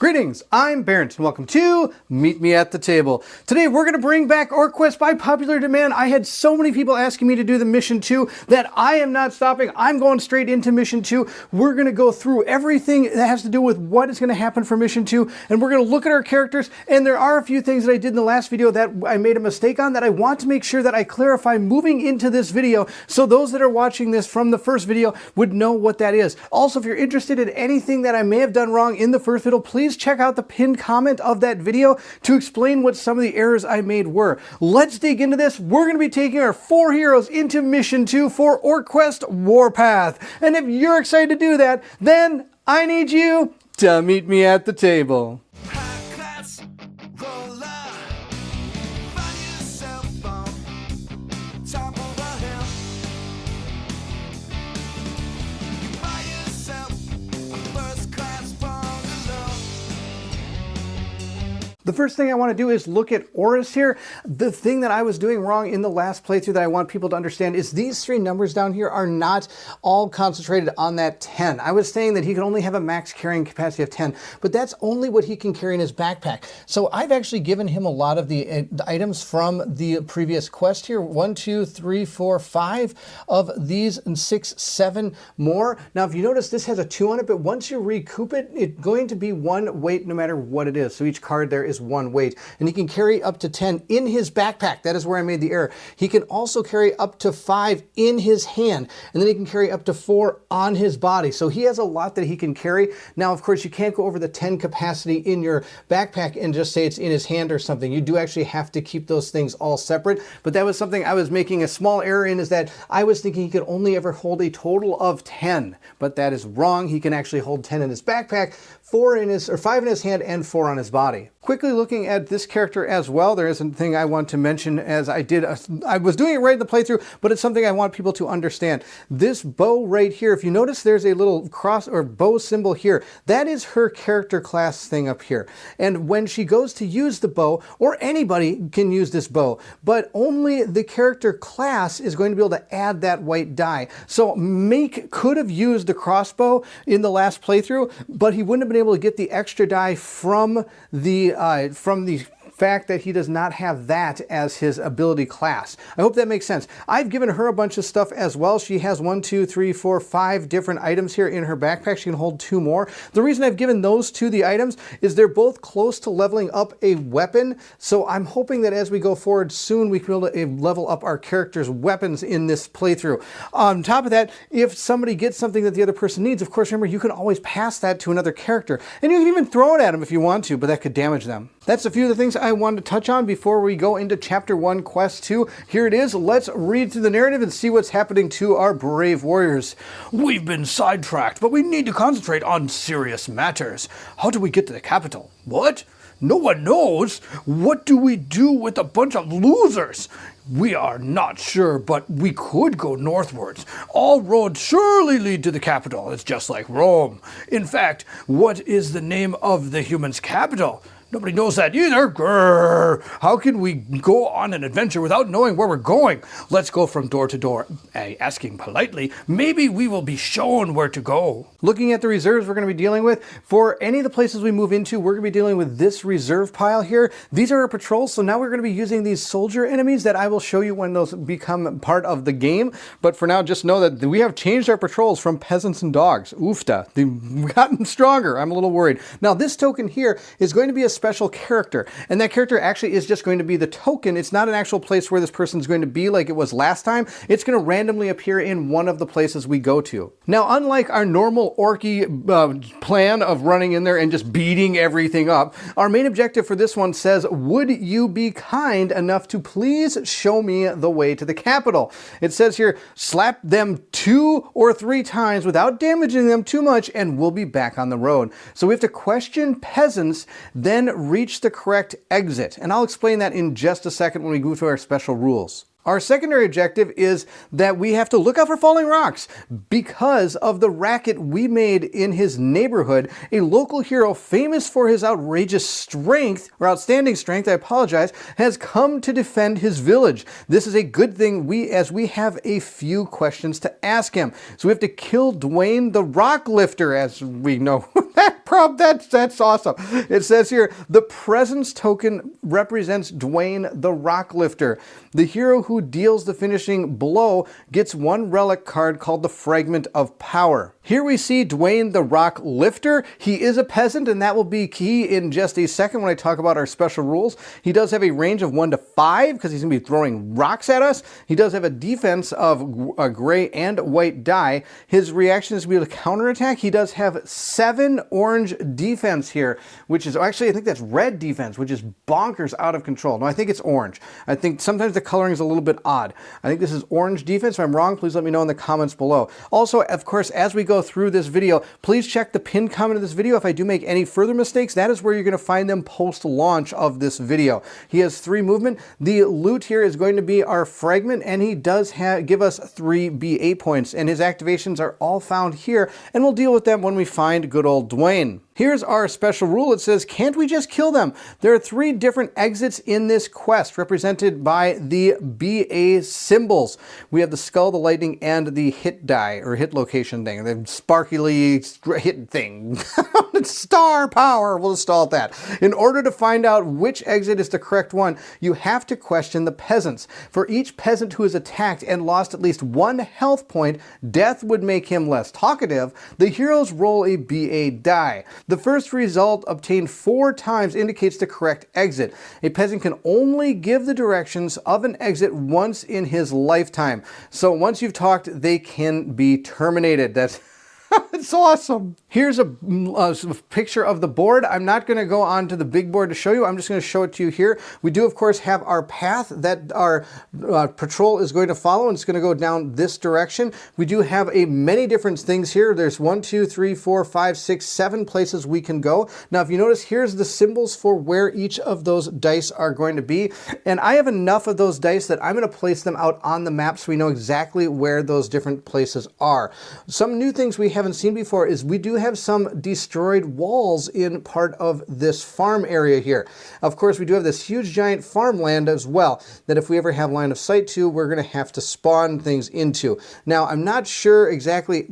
Greetings, I'm Barrett, and welcome to Meet Me at the Table. Today we're going to bring back OrcQuest by popular demand. I had so many people asking me to do the Mission 2 that I am not stopping. I'm going straight into Mission 2. We're going to go through everything that has to do with what is going to happen for Mission 2, and we're going to look at our characters, and there are a few things that I did in the last video that I made a mistake on that I want to make sure that I clarify moving into this video, so those that are watching this from the first video would know what that is. Also, if you're interested in anything that I may have done wrong in the first video, please check out the pinned comment of that video to explain what some of the errors I made were. Let's dig into this. We're going to be taking our 4 heroes into Mission 2 for OrcQuest WarPath. And if you're excited to do that, then I need you to meet me at the table. The first thing I want to do is look at Oris here. The thing that I was doing wrong in the last playthrough that I want people to understand is these 3 numbers down here are not all concentrated on that 10. I was saying that he can only have a max carrying capacity of 10, but that's only what he can carry in his backpack. So I've actually given him a lot of the items from the previous quest here. 1, 2, 3, 4, 5 of these, and 6, 7 more. Now, if you notice, this has a 2 on it, but once you recoup it, it's going to be 1 weight no matter what it is. So each card there is 1 weight, and he can carry up to 10 in his backpack. That is where I made the error. He can also carry up to 5 in his hand, and then he can carry up to 4 on his body. So he has a lot that he can carry. Now, of course, you can't go over the 10 capacity in your backpack and just say it's in his hand or something. You do actually have to keep those things all separate, but that was something I was making a small error in, is that I was thinking he could only ever hold a total of 10, but that is wrong. He can actually hold 10 in his backpack, 5 in his hand, and 4 on his body. Quickly looking at this character as well, there is a thing I want to mention, as I was doing it right in the playthrough, but it's something I want people to understand. This bow right here, if you notice there's a little cross or bow symbol here, that is her character class thing up here. And when she goes to use the bow, or anybody can use this bow, but only the character class is going to be able to add that white die. So Make could have used the crossbow in the last playthrough, but he wouldn't have been able to get the extra die from the fact that he does not have that as his ability class. I hope that makes sense. I've given her a bunch of stuff as well. She has 1, 2, 3, 4, 5 different items here in her backpack. She can hold 2 more. The reason I've given those 2 the items is they're both close to leveling up a weapon. So I'm hoping that as we go forward soon, we can be able to level up our character's weapons in this playthrough. On top of that, if somebody gets something that the other person needs, of course, remember, you can always pass that to another character. And you can even throw it at them if you want to, but that could damage them. That's a few of the things I wanted to touch on before we go into Chapter 1, Quest 2. Here it is. Let's read through the narrative and see what's happening to our brave warriors. We've been sidetracked, but we need to concentrate on serious matters. How do we get to the capital? What? No one knows. What do we do with a bunch of losers? We are not sure, but we could go northwards. All roads surely lead to the capital. It's just like Rome. In fact, what is the name of the humans' capital? Nobody knows that either. Grrr. How can we go on an adventure without knowing where we're going? Let's go from door to door, asking politely. Maybe we will be shown where to go. Looking at the reserves we're going to be dealing with, for any of the places we move into, we're going to be dealing with this reserve pile here. These are our patrols, so now we're going to be using these soldier enemies that I will show you when those become part of the game. But for now, just know that we have changed our patrols from peasants and dogs. Oofta. They've gotten stronger. I'm a little worried. Now, this token here is going to be a special character, and that character actually is just going to be the token. It's not an actual place where this person's going to be like it was last time. It's going to randomly appear in one of the places we go to. Now, unlike our normal orky plan of running in there and just beating everything up, our main objective for this one says, would you be kind enough to please show me the way to the capital? It says here, slap them 2 or 3 times without damaging them too much, and we'll be back on the road. So we have to question peasants, then reach the correct exit. And I'll explain that in just a second when we go to our special rules. Our secondary objective is that we have to look out for falling rocks. Because of the racket we made in his neighborhood, a local hero famous for his outrageous strength, or outstanding strength, I apologize, has come to defend his village. This is a good thing as we have a few questions to ask him. So we have to kill Dwayne the Rock Lifter, as we know. That's awesome. It says here, the presence token represents Dwayne the Rock Lifter. The hero who deals the finishing blow gets one relic card called the Fragment of Power. Here we see Dwayne the Rock Lifter. He is a peasant, and that will be key in just a second when I talk about our special rules. He does have a range of 1 to 5 because he's going to be throwing rocks at us. He does have a defense of a gray and white die. His reaction is to be able to counterattack. He does have 7 orange defense here, which is actually, I think that's red defense, which is bonkers out of control. No, I think it's orange. I think sometimes the coloring is a little bit odd. I think this is orange defense. If I'm wrong, please let me know in the comments below. Also, of course, as we go through this video, please check the pinned comment of this video. If I do make any further mistakes, that is where you're going to find them post-launch of this video. He has 3 movement. The loot here is going to be our fragment, and he does give us 3 BA points, and his activations are all found here, and we'll deal with them when we find good old Dwayne. Here's our special rule. It says, can't we just kill them? There are 3 different exits in this quest represented by the BA symbols. We have the skull, the lightning, and the hit die, or hit location thing, the sparkly hit thing. Star power, we'll install that. In order to find out which exit is the correct one, you have to question the peasants. For each peasant who is attacked and lost at least 1 health point, death would make him less talkative. The heroes roll a BA die. The first result obtained 4 times indicates the correct exit. A peasant can only give the directions of an exit once in his lifetime. So once you've talked, they can be terminated. That's it's awesome. Here's a picture of the board. I'm not going to go on to the big board to show you. I'm just going to show it to you here. We do, of course, have our path that our patrol is going to follow, and it's going to go down this direction. We do have many different things here. There's 1, 2, 3, 4, 5, 6, 7 places we can go. Now, if you notice, here's the symbols for where each of those dice are going to be. And I have enough of those dice that I'm going to place them out on the map so we know exactly where those different places are. Some new things we haven't seen before is we do have some destroyed walls in part of this farm area here. Of course, we do have this huge giant farmland as well that if we ever have line of sight to, we're going to have to spawn things into. Now, I'm not sure exactly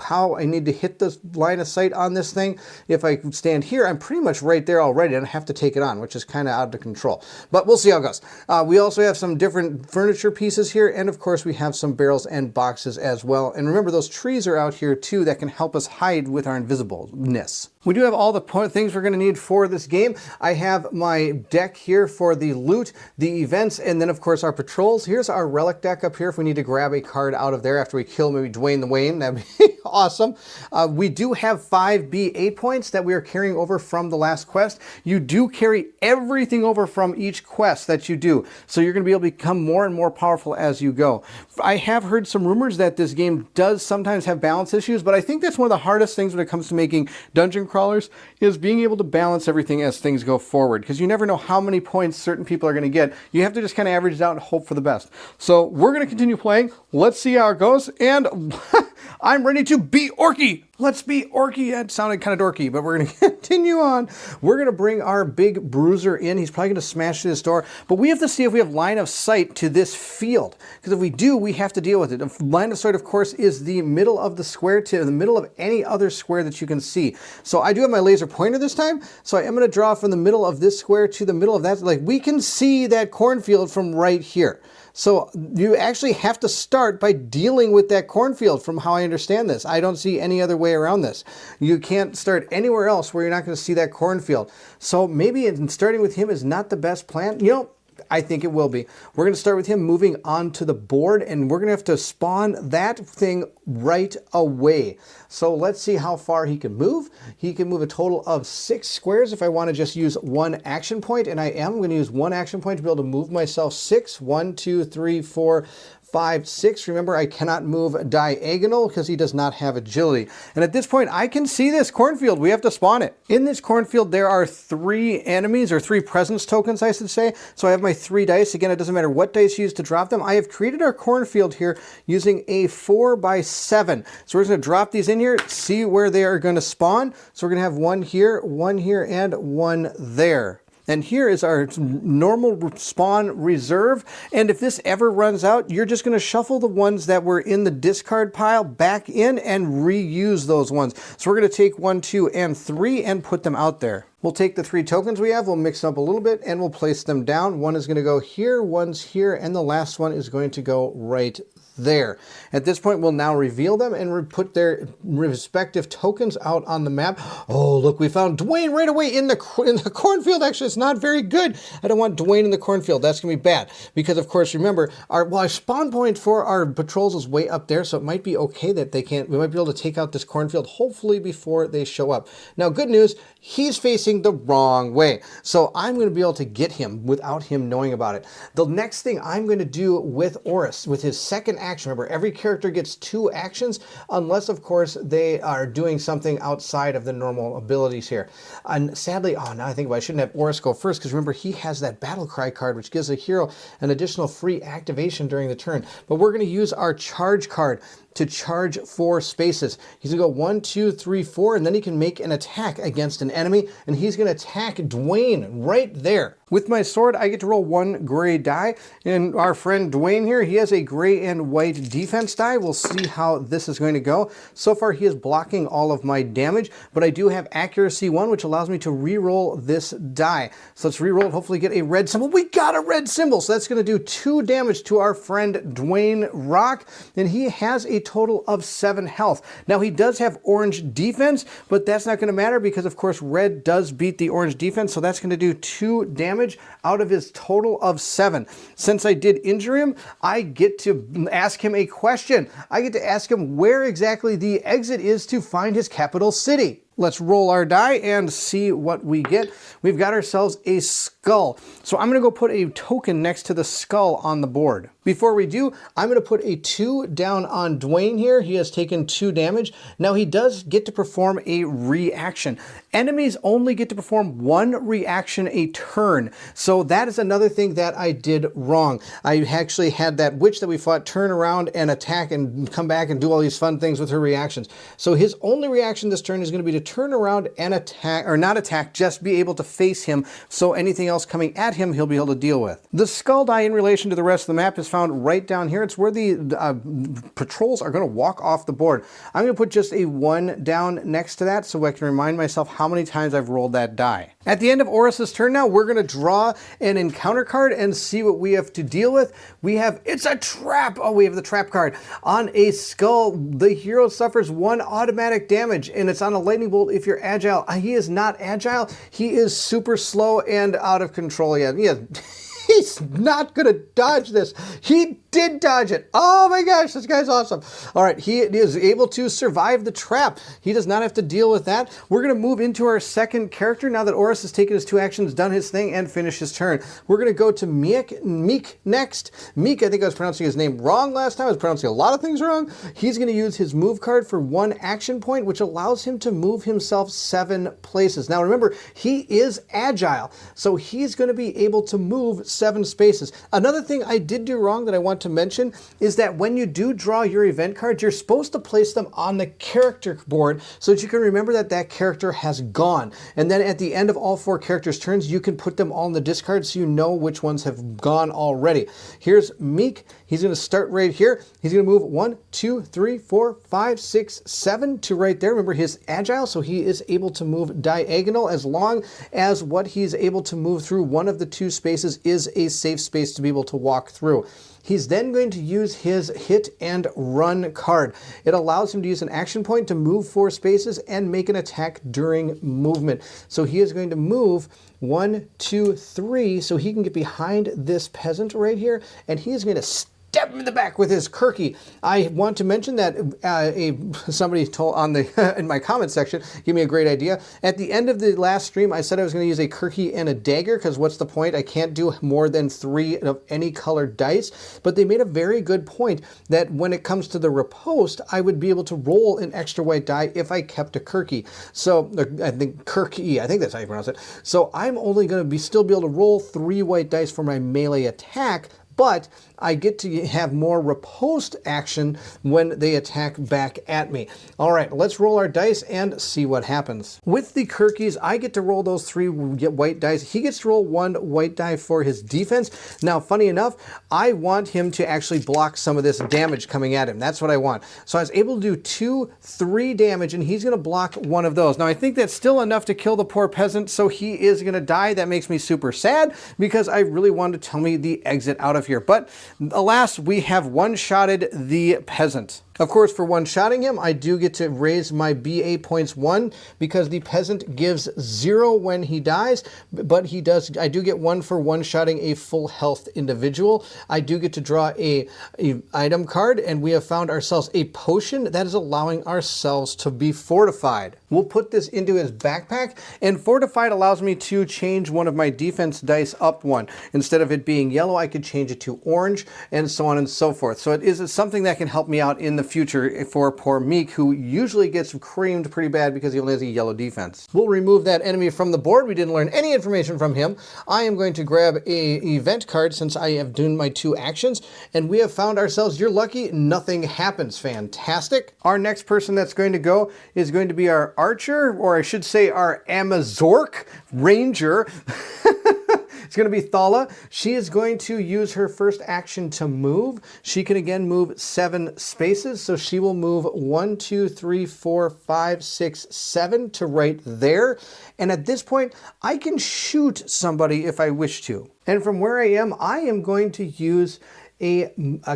how I need to hit the line of sight on this thing. If I stand here, I'm pretty much right there already and I have to take it on, which is kind of out of control. But we'll see how it goes. We also have some different furniture pieces here, and of course, we have some barrels and boxes as well. And remember, those trees are out here too that can help us hide with our invisibleness. We do have all the things we're going to need for this game. I have my deck here for the loot, the events, and then of course our patrols. Here's our relic deck up here if we need to grab a card out of there after we kill maybe Dwayne the Wayne. That'd be awesome. We do have 5 BA points that we are carrying over from the last quest. You do carry everything over from each quest that you do, so you're going to be able to become more and more powerful as you go. I have heard some rumors that this game does sometimes have balance issues, but I think that's one of the hardest things when it comes to making dungeon crawlers is being able to balance everything as things go forward, because you never know how many points certain people are going to get. You have to just kind of average it out and hope for the best. So we're going to continue playing. Let's see how it goes, and I'm ready to be Orky. Let's be Orky. That sounded kind of dorky, but we're going to continue on. We're going to bring our big bruiser in. He's probably going to smash through this door, but we have to see if we have line of sight to this field, because if we do, we have to deal with it. Line of sight, of course, is the middle of the square to the middle of any other square that you can see. So I do have my laser pointer this time, so I am going to draw from the middle of this square to the middle of that. Like, we can see that cornfield from right here. So you actually have to start by dealing with that cornfield from how I understand this. I don't see any other way around this. You can't start anywhere else where you're not going to see that cornfield. So maybe starting with him is not the best plan. You know, I think it will be. We're going to start with him moving onto the board, and we're going to have to spawn that thing right away. So let's see how far he can move. He can move a total of 6 squares if I want to just use 1 action point, and I am going to use 1 action point to be able to move myself 6. 1, 2, 3, 4, 5, 6. Remember, I cannot move diagonal because he does not have agility. And at this point, I can see this cornfield. We have to spawn it. In this cornfield, there are 3 enemies, or 3 presence tokens, I should say. So I have my 3 dice. Again, it doesn't matter what dice you use to drop them. I have created our cornfield here using a 4x7. So we're going to drop these in here, see where they are going to spawn. So we're going to have 1 here, and 1 there. And here is our normal spawn reserve. And if this ever runs out, you're just going to shuffle the ones that were in the discard pile back in and reuse those ones. So we're going to take 1, 2, and 3 and put them out there. We'll take the 3 tokens we have, we'll mix them up a little bit, and we'll place them down. One is going to go here, one's here, and the last one is going to go right there. At this point, we'll now reveal them and put their respective tokens out on the map. Oh, look, we found Dwayne right away in the cornfield. Actually, it's not very good. I don't want Dwayne in the cornfield. That's going to be bad because, of course, remember, our spawn point for our patrols is way up there, so it might be okay that we might be able to take out this cornfield, hopefully before they show up. Now, good news, he's facing the wrong way, so I'm going to be able to get him without him knowing about it. The next thing I'm going to do with Oris, with his second action, remember, every character gets 2 actions, unless, of course, they are doing something outside of the normal abilities here. And sadly, oh, now I think about it, I shouldn't have Oris go first, because remember, he has that battle cry card, which gives a hero an additional free activation during the turn. But we're going to use our charge card to charge 4 spaces. He's gonna go 1, 2, 3, 4, and then he can make an attack against an enemy, and he's gonna attack Dwayne right there. With my sword, I get to roll 1 gray die, and our friend Dwayne here, he has a gray and white defense die. We'll see how this is going to go. So far, he is blocking all of my damage, but I do have accuracy 1, which allows me to re-roll this die. So let's re-roll it, hopefully get a red symbol. We got a red symbol, so that's gonna do 2 damage to our friend Dwayne Rock, and he has a total of 7 health. Now, he does have orange defense, but that's not going to matter because, of course, red does beat the orange defense, so that's going to do 2 damage out of his total of 7. Since I did injure him, I get to ask him a question. I get to ask him where exactly the exit is to find his capital city. Let's roll our die and see what we get. We've got ourselves a skull. So I'm going to go put a token next to the skull on the board. Before we do, I'm going to put a 2 down on Dwayne here. He has taken 2 damage. Now he does get to perform a reaction. Enemies only get to perform 1 reaction a turn. So that is another thing that I did wrong. I actually had that witch that we fought turn around and attack and come back and do all these fun things with her reactions. So his only reaction this turn is going to be to turn around and attack, or not attack, just be able to face him, so anything else coming at him he'll be able to deal with. The skull die in relation to the rest of the map is found right down here. It's where the patrols are going to walk off the board. I'm going to put just a 1 down next to that so I can remind myself how many times I've rolled that die. At the end of Oris's turn now, we're going to draw an encounter card and see what we have to deal with. We have, it's a trap. Oh, we have the trap card. On a skull, the hero suffers 1 automatic damage, and it's on a lightning bolt if you're agile. He is not agile. He is super slow and out of control. Yeah, he's not going to dodge this. He did dodge it. Oh my gosh, this guy's awesome. All right, he is able to survive the trap. He does not have to deal with that. We're going to move into our second character now that Oris has taken his 2 actions, done his thing, and finished his turn. We're going to go to Meek next. Meek, I think I was pronouncing his name wrong last time. I was pronouncing a lot of things wrong. He's going to use his move card for 1 action point, which allows him to move himself 7 places. Now remember, he is agile, so he's going to be able to move 7 spaces. Another thing I did do wrong that I want to mention is that when you do draw your event cards, you're supposed to place them on the character board so that you can remember that that character has gone. And then at the end of all 4 characters' turns, you can put them all in the discard so you know which ones have gone already. Here's Meek. He's going to start right here. He's going to move 1, 2, 3, 4, 5, 6, 7 to right there. Remember, he's agile, so he is able to move diagonal as long as what he's able to move through one of the 2 spaces is a safe space to be able to walk through. He's then going to use his hit and run card. It allows him to use an action point to move 4 spaces and make an attack during movement. So he is going to move 1, 2, 3 so he can get behind this peasant right here, and he is going to stab him in the back with his Kirky. I want to mention that somebody told on the in my comment section, give me a great idea. At the end of the last stream, I said I was going to use a Kirky and a dagger, because what's the point? I can't do more than 3 of any colored dice. But they made a very good point that when it comes to the riposte, I would be able to roll an extra white die if I kept a Kirky. So I think Kirky, I think that's how you pronounce it. So I'm only going to still be able to roll 3 white dice for my melee attack, but I get to have more riposte action when they attack back at me. All right, let's roll our dice and see what happens. With the Kirkies, I get to roll those 3 white dice. He gets to roll 1 white die for his defense. Now, funny enough, I want him to actually block some of this damage coming at him. That's what I want. So I was able to do 3 damage, and he's going to block 1 of those. Now, I think that's still enough to kill the poor peasant, so he is going to die. That makes me super sad, because I really wanted to tell me the exit out of here. But alas, we have one-shotted the peasant. Of course, for one-shotting him, I do get to raise my BA points 1, because the peasant gives 0 when he dies, but I do get 1 for one-shotting a full health individual. I do get to draw a item card, and we have found ourselves a potion that is allowing ourselves to be fortified. We'll put this into his backpack, and fortified allows me to change one of my defense dice up 1. Instead of it being yellow, I could change it to orange, and so on and so forth. So it is something that can help me out in the future for poor Meek, who usually gets creamed pretty bad because he only has a yellow defense. We'll remove that enemy from the board. We didn't learn any information from him. I am going to grab a event card since I have done my 2 actions, and we have found ourselves, you're lucky, nothing happens. Fantastic. Our next person that's going to go is going to be our archer, or I should say our Amazork ranger. It's going to be Thala. She is going to use her first action to move. She can again move 7 spaces, so she will move 1, 2, 3, 4, 5, 6, 7 to right there. And at this point, I can shoot somebody if I wish to. And from where I am going to use a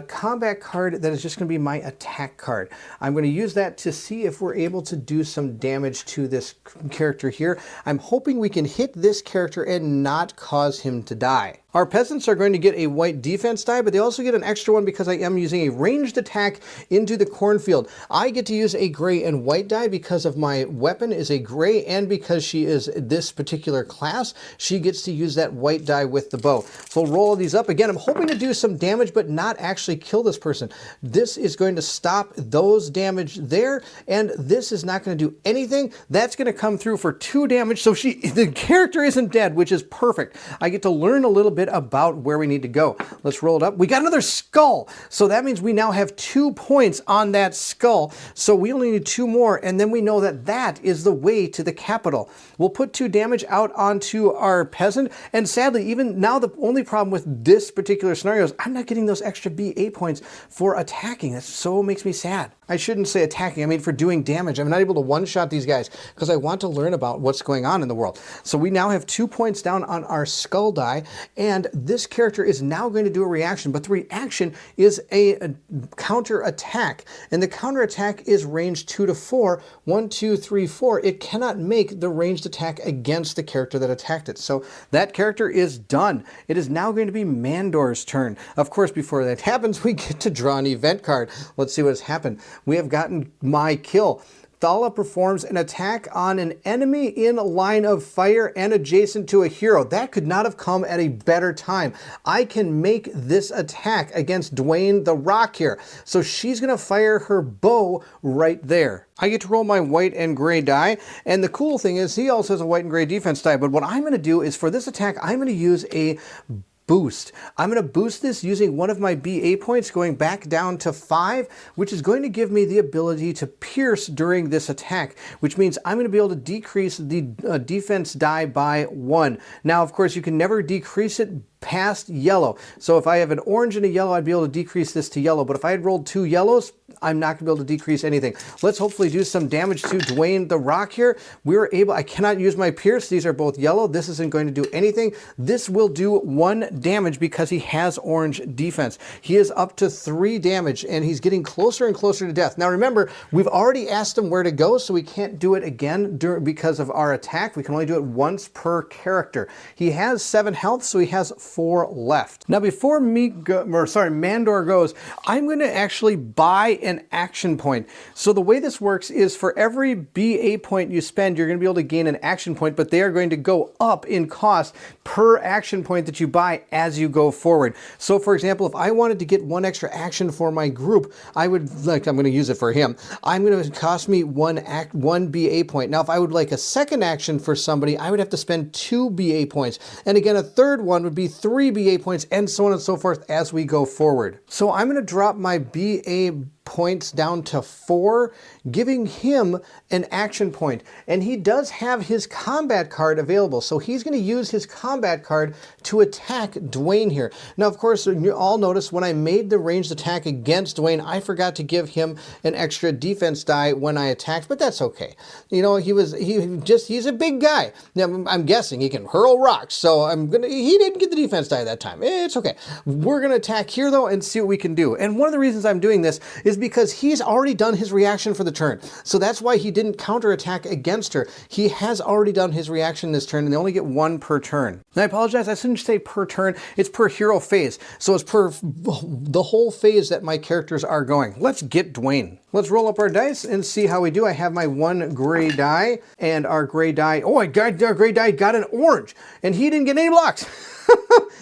combat card that is just going to be my attack card. I'm going to use that to see if we're able to do some damage to this character here. I'm hoping we can hit this character and not cause him to die. Our peasants are going to get a white defense die, but they also get an extra one because I am using a ranged attack into the cornfield. I get to use a gray and white die because of my weapon is a gray, and because she is this particular class, she gets to use that white die with the bow. So we'll roll these up. Again, I'm hoping to do some damage, but not actually kill this person. This is going to stop those damage there, and this is not going to do anything. That's going to come through for 2 damage, so the character isn't dead, which is perfect. I get to learn a little bit about where we need to go. Let's roll it up. We got another skull. So that means we now have 2 points on that skull. So we only need 2 more, and then we know that that is the way to the capital. We'll put 2 damage out onto our peasant, and sadly, even now the only problem with this particular scenario is I'm not getting those extra BA points for attacking. That so makes me sad. I shouldn't say attacking, I mean for doing damage. I'm not able to one-shot these guys because I want to learn about what's going on in the world. So we now have 2 points down on our skull die, and this character is now going to do a reaction, but the reaction is a counter attack, and the counter attack is range 2 to 4. 1, 2, 3, 4. It cannot make the ranged attack against the character that attacked it. So that character is done. It is now going to be Mandor's turn. Of course, before that happens, we get to draw an event card. Let's see what has happened. We have gotten my kill. Thala performs an attack on an enemy in line of fire and adjacent to a hero. That could not have come at a better time. I can make this attack against Dwayne the Rock here. So she's going to fire her bow right there. I get to roll my white and gray die, and the cool thing is he also has a white and gray defense die, but what I'm going to do is for this attack, I'm going to use a boost. I'm going to boost this using one of my BA points going back down to 5, which is going to give me the ability to pierce during this attack, which means I'm going to be able to decrease the defense die by 1. Now, of course, you can never decrease it past yellow. So if I have an orange and a yellow, I'd be able to decrease this to yellow. But if I had rolled 2 yellows, I'm not going to be able to decrease anything. Let's hopefully do some damage to Dwayne the Rock here. I cannot use my pierce. These are both yellow. This isn't going to do anything. This will do 1 damage because he has orange defense. He is up to 3 damage, and he's getting closer and closer to death. Now remember, we've already asked him where to go, so we can't do it again because of our attack. We can only do it once per character. He has 7 health, so he has 4 left. Now before Mandor goes, I'm going to actually buy an action point. So the way this works is for every BA point you spend, you're going to be able to gain an action point, but they are going to go up in cost per action point that you buy as you go forward. So for example, if I wanted to get 1 extra action for my group, I'm going to use it for him. I'm going to cost me 1 BA point. Now if I would like a second action for somebody, I would have to spend 2 BA points. And again, a third one would be 3 BA points, and so on and so forth as we go forward. So I'm going to drop my BA points down to 4, giving him an action point. And he does have his combat card available, so he's going to use his combat card to attack Dwayne here. Now, of course, you all notice when I made the ranged attack against Dwayne, I forgot to give him an extra defense die when I attacked, but that's okay. You know, he's a big guy. Now, I'm guessing he can hurl rocks, so he didn't get the defense die that time. It's okay. We're going to attack here, though, and see what we can do. And one of the reasons I'm doing this is because he's already done his reaction for the turn. So that's why he didn't counterattack against her. He has already done his reaction this turn, and they only get 1 per turn. And I apologize, I shouldn't say per turn, it's per hero phase. So it's per the whole phase that my characters are going. Let's get Dwayne. Let's roll up our dice and see how we do. I have my 1 gray die, and our gray die, our gray die got an orange, and he didn't get any blocks.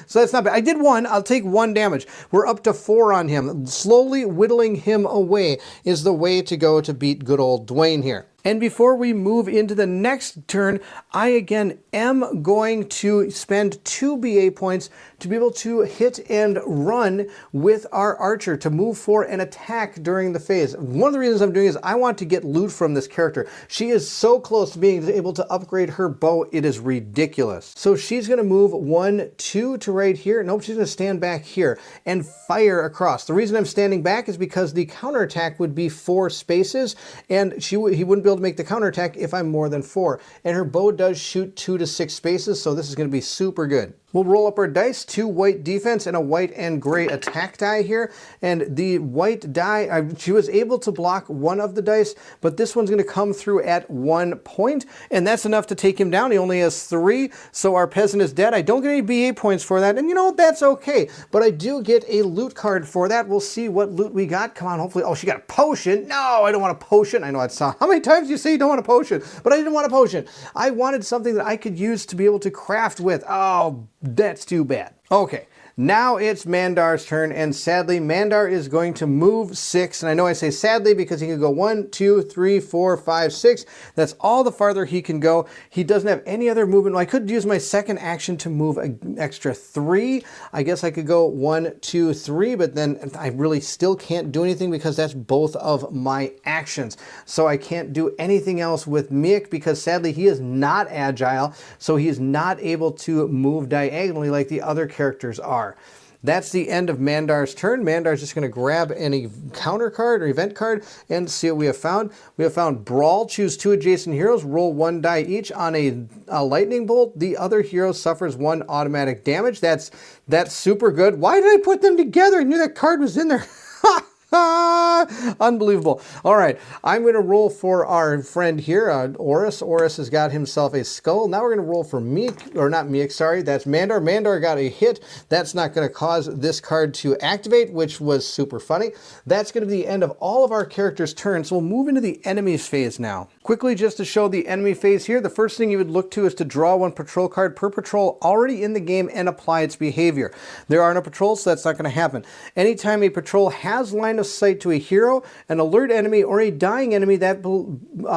So that's not bad. I did 1. I'll take 1 damage. We're up to 4 on him. Slowly whittling him away is the way to go to beat good old Dwayne here. And before we move into the next turn, I again am going to spend 2 BA points to be able to hit and run with our archer to move for an attack during the phase. One of the reasons I'm doing is I want to get loot from this character. She is so close to being able to upgrade her bow, it is ridiculous. So she's going to move 1, 2 to right here. Nope, she's going to stand back here and fire across. The reason I'm standing back is because the counterattack would be 4 spaces, and he wouldn't be able to make the counterattack if I'm more than 4. And her bow does shoot 2 to 6 spaces, so this is going to be super good. We'll roll up our dice, 2 white defense and a white and gray attack die here. And the white die, she was able to block 1 of the dice, but this one's going to come through at 1 point, and that's enough to take him down. He only has 3, so our peasant is dead. I don't get any BA points for that, and you know, that's okay. But I do get a loot card for that. We'll see what loot we got. Come on, hopefully. Oh, she got a potion. No, I don't want a potion. I know that's how many times you say you don't want a potion, but I didn't want a potion. I wanted something that I could use to be able to craft with. Oh, that's too bad. Okay. Now it's Mandar's turn, and sadly, Mandar is going to move 6. And I know I say sadly because he can go 1, 2, 3, 4, 5, 6. That's all the farther he can go. He doesn't have any other movement. I could use my second action to move an extra 3. I guess I could go 1, 2, 3, but then I really still can't do anything because that's both of my actions. So I can't do anything else with Miek because sadly he is not agile, so he is not able to move diagonally like the other characters are. That's the end of Mandar's turn. Mandar's just going to grab any counter card or event card and see what we have found. We have found Brawl. Choose 2 adjacent heroes. Roll 1 die each on a lightning bolt. The other hero suffers 1 automatic damage. That's super good. Why did I put them together? I knew that card was in there. Unbelievable. All right, I'm going to roll for our friend here, Oris. Oris has got himself a skull. Now we're going to roll for Miek, or not Miek, sorry, that's Mandar. Mandar got a hit. That's not going to cause this card to activate, which was super funny. That's going to be the end of all of our characters' turns, so we'll move into the enemies phase now. Quickly, just to show the enemy phase here, the first thing you would look to is to draw 1 patrol card per patrol already in the game and apply its behavior. There are no patrols, so that's not going to happen. Anytime a patrol has line of sight to a hero, an alert enemy, or a dying enemy, that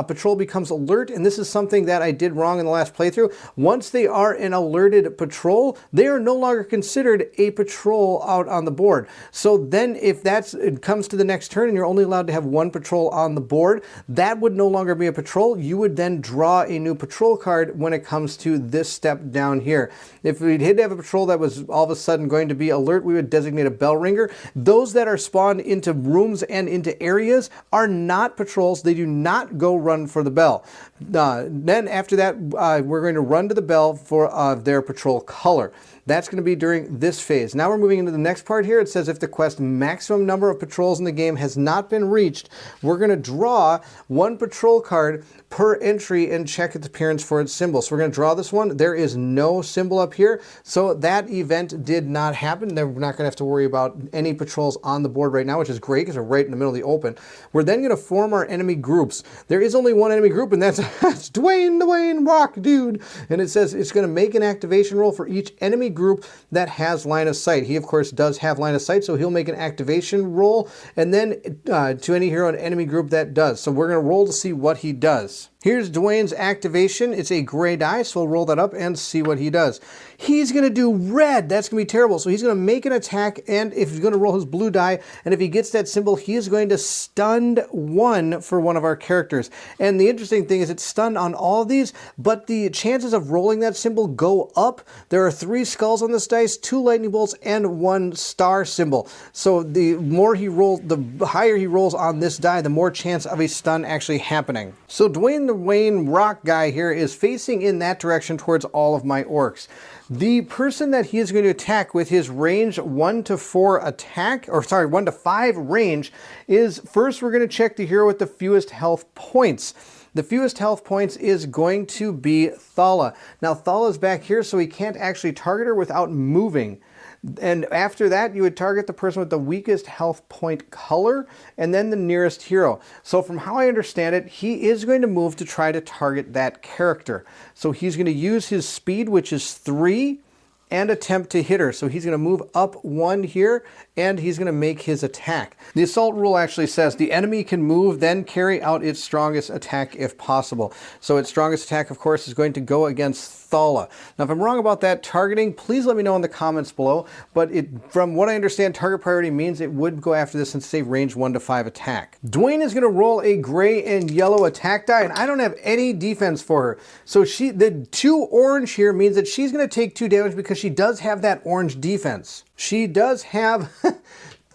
patrol becomes alert, and this is something that I did wrong in the last playthrough. Once they are an alerted patrol, they are no longer considered a patrol out on the board. So then if it comes to the next turn and you're only allowed to have 1 patrol on the board, that would no longer be a patrol. You would then draw a new patrol card when it comes to this step down here. If we did have a patrol that was all of a sudden going to be alert, we would designate a bell ringer. Those that are spawned into rooms and into areas are not patrols. They do not go run for the bell. Then after that, we're going to run to the bell for their patrol color. That's going to be during this phase. Now we're moving into the next part here. It says if the quest maximum number of patrols in the game has not been reached, we're going to draw 1 patrol card card per entry and check its appearance for its symbol. So we're going to draw this one. There is no symbol up here, so that event did not happen. We're not going to have to worry about any patrols on the board right now, which is great because we're right in the middle of the open. We're then going to form our enemy groups. There is only one enemy group, and that's Dwayne Rock Dude. And it says it's going to make an activation roll for each enemy group that has line of sight. He, of course, does have line of sight, so he'll make an activation roll, and then to any hero and enemy group that does. So we're going to roll to see what he does. Here's Dwayne's activation. It's a gray die, so we'll roll that up and see what he does. He's going to do red. That's going to be terrible. So he's going to make an attack, and if he's going to roll his blue die, and if he gets that symbol, he is going to stun 1 for one of our characters. And the interesting thing is it's stunned on all of these, but the chances of rolling that symbol go up. There are 3 skulls on this dice, 2 lightning bolts, and 1 star symbol. So the more he rolls, the higher he rolls on this die, the more chance of a stun actually happening. So Dwayne the Wayne Rock guy here is facing in that direction towards all of my orcs. The person that he is going to attack with his range 1 to 4 attack, or sorry, 1 to 5 range, is first we're going to check the hero with the fewest health points. The fewest health points is going to be Thala. Now Thala's back here, so he can't actually target her without moving. And after that, you would target the person with the weakest health point color and then the nearest hero. So from how I understand it, he is going to move to try to target that character. So he's going to use his speed, which is 3, and attempt to hit her. So he's going to move up 1 here, and he's going to make his attack. The assault rule actually says the enemy can move, then carry out its strongest attack if possible. So its strongest attack, of course, is going to go against Thala. Now, if I'm wrong about that targeting, please let me know in the comments below. But from what I understand, target priority means it would go after this and say range 1 to 5 attack. Dwayne is going to roll a gray and yellow attack die, and I don't have any defense for her. So the 2 orange here means that she's going to take 2 damage because she does have that orange defense. She does have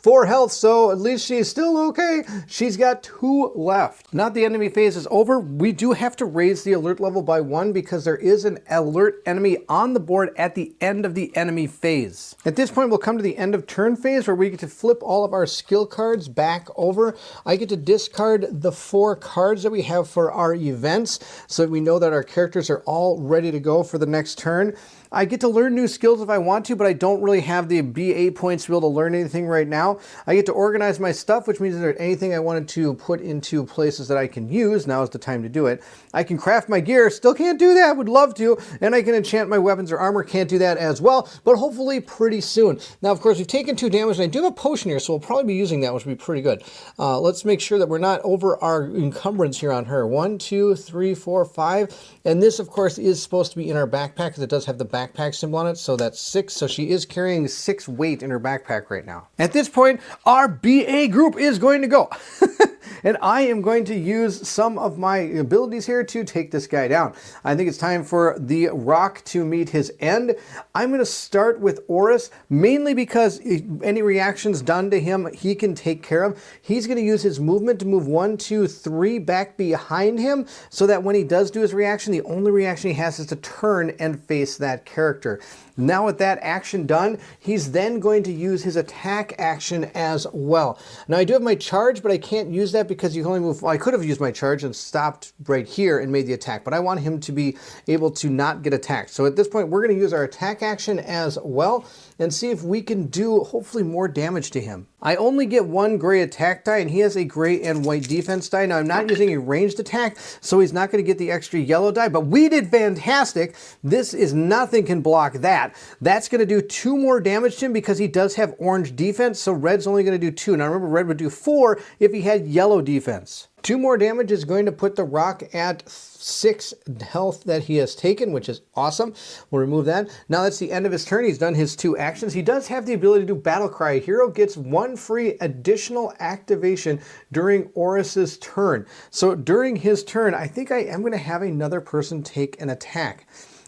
4 health, so at least she's still okay. She's got 2 left. Now that the enemy phase is over, we do have to raise the alert level by 1 because there is an alert enemy on the board at the end of the enemy phase. At this point, we'll come to the end of turn phase where we get to flip all of our skill cards back over. I get to discard the 4 cards that we have for our events so that we know that our characters are all ready to go for the next turn. I get to learn new skills if I want to, but I don't really have the BA points to be able to learn anything right now. I get to organize my stuff, which means if there's anything I wanted to put into places that I can use, now is the time to do it. I can craft my gear, still can't do that, would love to, and I can enchant my weapons or armor, can't do that as well, but hopefully pretty soon. Now, of course, we've taken 2 damage, and I do have a potion here, so we'll probably be using that, which would be pretty good. Let's make sure that we're not over our encumbrance here on her. 1, 2, 3, 4, 5, and this, of course, is supposed to be in our backpack because it does have the backpack symbol on it, so that's 6. So she is carrying 6 weight in her backpack right now. At this point, our BA group is going to go. And I am going to use some of my abilities here to take this guy down. I think it's time for the rock to meet his end. I'm going to start with Oris, mainly because any reactions done to him, he can take care of. He's going to use his movement to move 1, 2, 3 back behind him, so that when he does do his reaction, the only reaction he has is to turn and face that character. Now with that action done, he's then going to use his attack action as well. Now I do have my charge, but I can't use that because you can only move, well, I could have used my charge and stopped right here and made the attack, but I want him to be able to not get attacked. So at this point, we're going to use our attack action as well and see if we can do hopefully more damage to him. I only get 1 gray attack die, and he has a gray and white defense die. Now I'm not using a ranged attack, so he's not going to get the extra yellow die, but we did fantastic. This is nothing can block that. That's going to do 2 more damage to him because he does have orange defense, so red's only going to do 2. Now remember, red would do 4 if he had yellow defense. 2 more damage is going to put the rock at 6 health that he has taken, which is awesome. We'll remove that. Now that's the end of his turn. He's done his 2 actions. He does have the ability to do Battle Cry. A hero gets 1 free additional activation during Oris's turn. So during his turn, I think I am going to have another person take an attack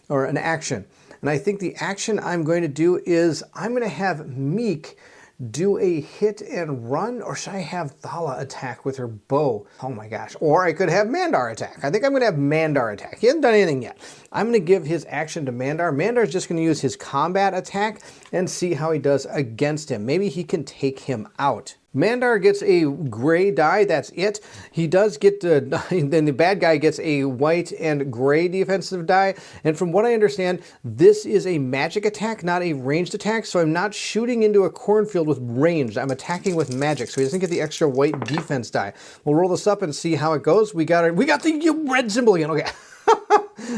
or an action. And I think the action I'm going to do is I'm going to have Meek do a hit and run, or should I have Thala attack with her bow? Oh my gosh. Or I could have Mandar attack. I think I'm going to have Mandar attack. He hasn't done anything yet. I'm going to give his action to Mandar. Mandar's just going to use his combat attack and see how he does against him. Maybe he can take him out. Mandar gets a gray die, that's it. He does get then the bad guy gets a white and gray defensive die. And from what I understand, this is a magic attack, not a ranged attack. So I'm not shooting into a cornfield with ranged. I'm attacking with magic. So he doesn't get the extra white defense die. We'll roll this up and see how it goes. We got the red symbol again. Okay.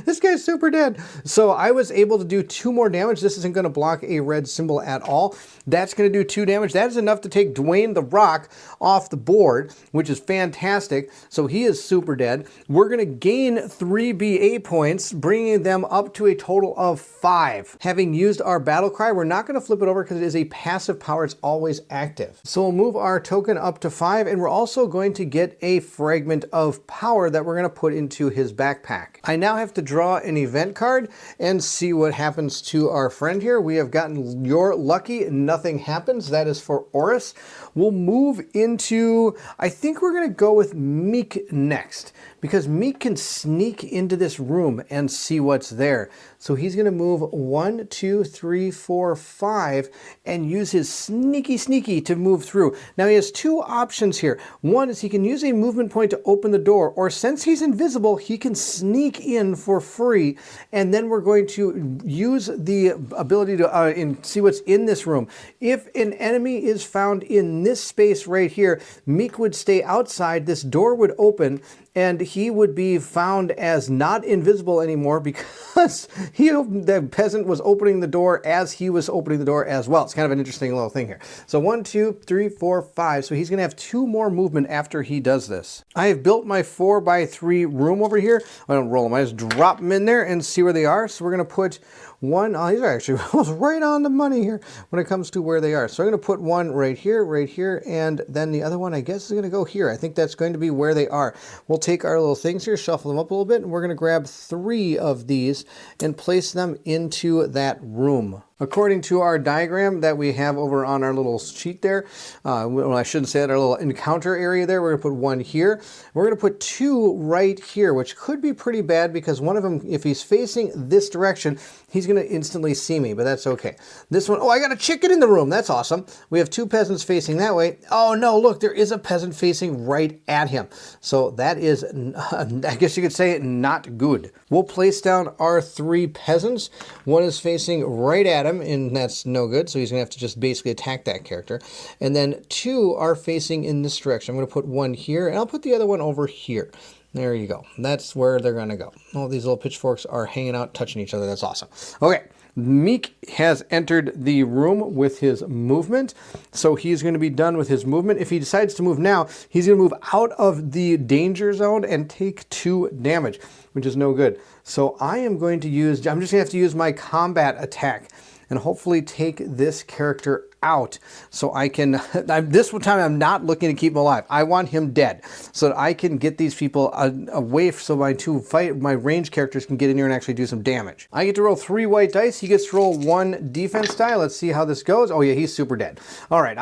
This guy's super dead. So I was able to do 2 more damage. This isn't going to block a red symbol at all. That's going to do 2 damage. That is enough to take Dwayne the Rock off the board, which is fantastic. So he is super dead. We're going to gain 3 BA points, bringing them up to a total of 5. Having used our battle cry, we're not going to flip it over because it is a passive power. It's always active. So we'll move our token up to 5, and we're also going to get a fragment of power that we're going to put into his backpack. I now have to draw an event card and see what happens to our friend here. We have gotten You're Lucky, Nothing Happens. That is for Oris. We'll move into, I think we're going to go with Meek next, because Meek can sneak into this room and see what's there. So he's going to move 1, 2, 3, 4, 5 and use his sneaky to move through. Now he has 2 options here. One is he can use a movement point to open the door, or since he's invisible, he can sneak in for free. And then we're going to use the ability to see what's in this room. If an enemy is found in this space right here, Meek would stay outside, this door would open, and he would be found as not invisible anymore because the peasant was opening the door as he was opening the door as well. It's kind of an interesting little thing here. So 1, 2, 3, 4, 5. So he's going to have 2 more movement after he does this. I have built my 4x3 room over here. I don't roll them. I just drop them in there and see where they are. So we're going to put one. Oh, these are actually almost right on the money here when it comes to where they are. So I'm going to put one right here, and then the other one, I guess, is going to go here. I think that's going to be where they are. We'll take our little things here, shuffle them up a little bit, and we're going to grab 3 of these and place them into that room. According to our diagram that we have over on our little sheet there, well, I shouldn't say that, our little encounter area there, we're going to put 1 here. We're going to put 2 right here, which could be pretty bad because one of them, if he's facing this direction, he's going to instantly see me, but that's okay. This one, oh, I got a chicken in the room. That's awesome. We have 2 peasants facing that way. Oh no, look, there is a peasant facing right at him. So that is, I guess you could say, not good. We'll place down our 3 peasants. One is facing right at him, and that's no good, so he's gonna have to just basically attack that character. And then 2 are facing in this direction. I'm gonna put 1 here, and I'll put the other one over here. There you go. That's where they're gonna go. All these little pitchforks are hanging out, touching each other. That's awesome. Okay. Meek has entered the room with his movement, so he's going to be done with his movement. If he decides to move now, he's going to move out of the danger zone and take 2 damage, which is no good. So I am going to use, I'm just going to have to use my combat attack and hopefully take this character out so I can, this time I'm not looking to keep him alive. I want him dead so that I can get these people away so my range characters can get in here and actually do some damage. I get to roll 3 white dice. He gets to roll 1 defense die. Let's see how this goes. Oh yeah, he's super dead. All right,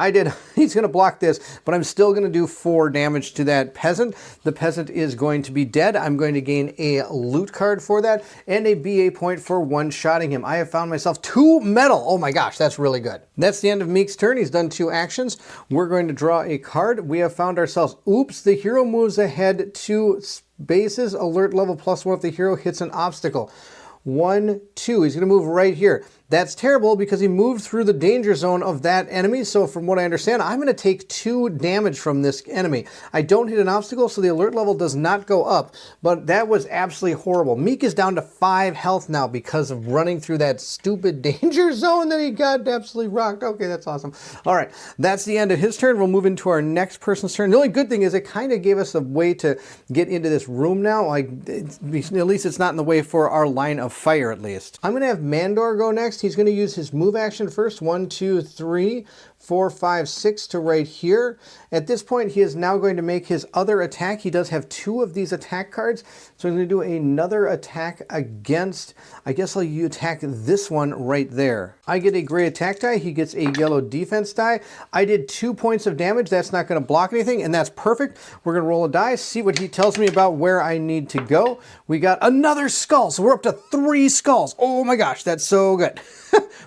he's gonna block this, but I'm still gonna do 4 damage to that peasant. The peasant is going to be dead. I'm going to gain a loot card for that and a BA point for one-shotting him. I have found myself 2 metal. Oh my gosh, that's really good. That's the end of Meek's turn. He's done 2 actions. We're going to draw a card. We have found ourselves, oops, the hero moves ahead 2 spaces, alert level +1 if the hero hits an obstacle. 1, 2. He's going to move right here. That's terrible because he moved through the danger zone of that enemy. So from what I understand, I'm going to take 2 damage from this enemy. I don't hit an obstacle, so the alert level does not go up, but that was absolutely horrible. Meek is down to 5 health now because of running through that stupid danger zone that he got absolutely rocked. Okay, that's awesome. All right, that's the end of his turn. We'll move into our next person's turn. The only good thing is it kind of gave us a way to get into this room now. Like, at least it's not in the way for our line of fire, at least. I'm going to have Mandor go next. He's going to use his move action first. 1, 2, 3, 4, 5, 6 to right here. At this point, he is now going to make his other attack. He does have 2 of these attack cards. So I'm going to do another attack against, I guess I'll attack this one right there. I get a gray attack die. He gets a yellow defense die. I did 2 points of damage. That's not going to block anything, and that's perfect. We're going to roll a die, see what he tells me about where I need to go. We got another skull, so we're up to 3 skulls. Oh my gosh, that's so good.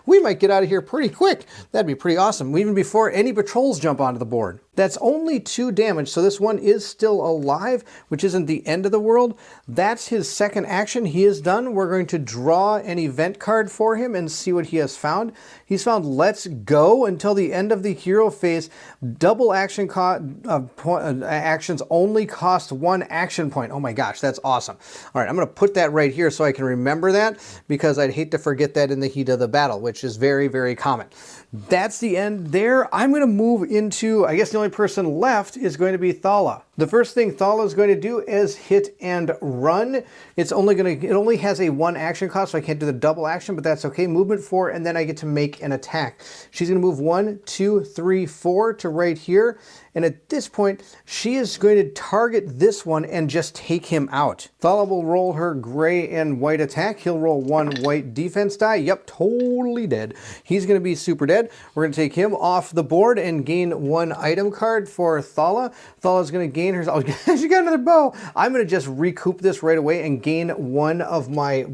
We might get out of here pretty quick. That'd be pretty awesome, even before any patrols jump onto the board. That's only 2 damage, so this one is still alive, which isn't the end of the world. That's his second action. He is done. We're going to draw an event card for him and see what he has found. He's found Let's Go. Until the end of the hero phase, double action actions only cost 1 action point. Oh my gosh, that's awesome. All right, I'm going to put that right here so I can remember that, because I'd hate to forget that in the heat of the battle, which is very, very common. That's the end there. I'm going to move into, I guess the only person left is going to be Thala. The first thing Thala is going to do is hit and run. It only has a 1 action cost, so I can't do the double action, but that's okay. Movement 4, and then I get to make an attack. She's going to move 1, 2, 3, 4 to right here. And at this point, she is going to target this one and just take him out. Thala will roll her gray and white attack. He'll roll 1 white defense die. Yep, totally dead. He's going to be super dead. We're going to take him off the board and gain 1 item card for Thala. Thala's going to gain her... Oh, she got another bow. I'm going to just recoup this right away and gain 1 of my